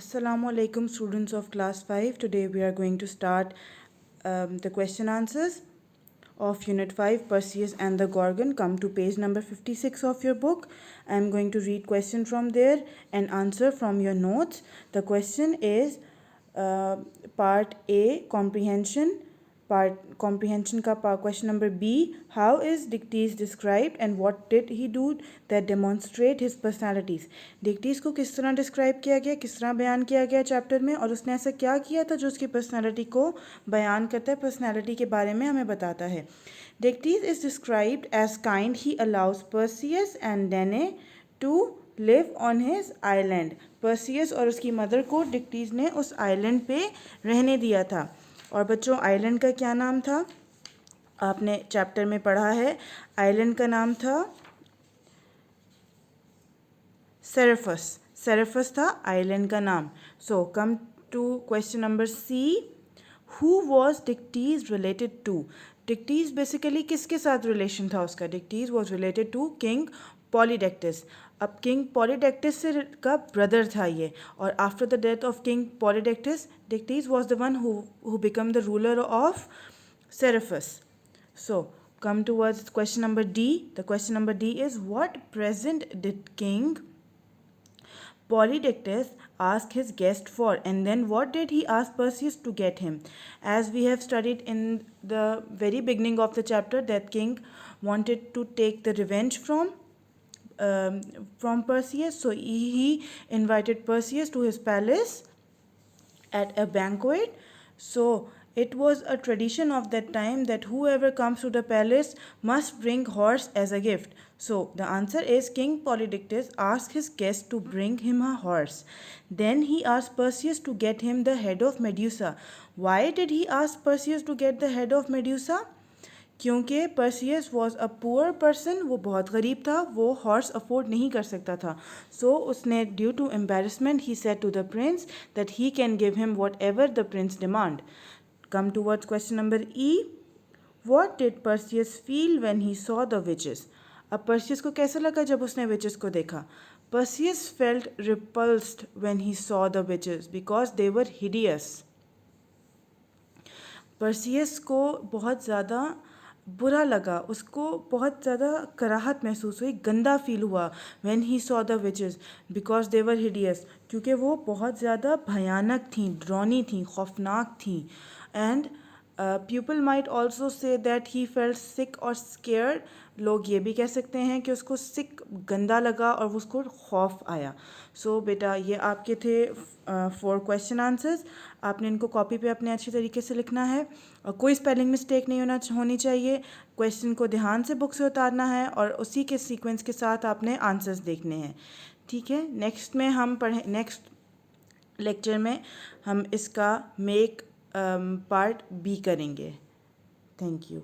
Assalamu alaikum students of class 5. Today we are going to start the question answers of unit 5 Perseus and the Gorgon. Come to page number 56 of your book. I am going to read question from there and answer from your notes. The question is part A comprehension. Part comprehension का question number B, how is Dictys described and what did he do that demonstrate his personalities. Dictys को किस तरह describe किया गया, किस तरह बयान किया गया चैप्टर में, और उसने ऐसा क्या किया था जो उसकी पर्सनैलिटी को बयान करता है, पर्सनैलिटी के बारे में हमें बताता है. Dictys is described as kind. He allows Perseus and Danae to live on his island. Perseus और उसकी मदर को Dictys ने उस आइलैंड पे रहने दिया था. और बच्चों आइलैंड का क्या नाम था, आपने चैप्टर में पढ़ा है. आइलैंड का नाम था सेरेफस. सेरेफस था आइलैंड का नाम. So come to question number C, who was Dictys related to. Dictys basically किसके साथ रिलेशन था उसका. Dictys was related to king Polydectes. अब किंग पॉलीडेक्टस से का ब्रदर था ये, और after the death of king Polydectes Dictys was the one who become the ruler of Seriphos. So come towards question number D. The question number D is, what present did King Polydectes ask his guest for, and then what did he ask Perseus to get him. As we have studied in the very beginning of the chapter that King wanted to take the revenge from Perseus, so he invited Perseus to his palace at a banquet. So it was a tradition of that time that whoever comes to the palace must bring horse as a gift. So the answer is King Polydectes asked his guest to bring him a horse. Then he asked Perseus to get him the head of Medusa. Why did he ask Perseus to get the head of Medusa? क्योंकि Perseus was a poor person, वो बहुत गरीब था, वो horse afford नहीं कर सकता था. सो उसने due to embarrassment he said to the prince that he can give him whatever the prince demand. Come towards question number E, what did Perseus feel when he saw the witches. अब Perseus को कैसा लगा जब उसने witches को देखा. Perseus felt repulsed when he saw the witches because they were hideous. Perseus को बहुत ज़्यादा बुरा लगा, उसको बहुत ज़्यादा कराहत महसूस हुई, गंदा फील हुआ when he saw the witches because they were hideous, क्योंकि वो बहुत ज़्यादा भयानक थी, डरावनी थी, खौफनाक थी. And people might also say that he felt sick और स्केयर्ड. लोग ये भी कह सकते हैं कि उसको सिक गंदा लगा और उसको खौफ आया. सो बेटा ये आपके थे 4 क्वेश्चन आंसर्स. आपने इनको कॉपी पे अपने अच्छी तरीके से लिखना है और कोई स्पेलिंग मिस्टेक नहीं होनी चाहिए. क्वेश्चन को ध्यान से बुक से उतारना है और उसी के सीक्वेंस के साथ आपने आंसर्स देखने हैं. ठीक है, नेक्स्ट लेक्चर में हम इसका मेक पार्ट बी करेंगे. Thank you.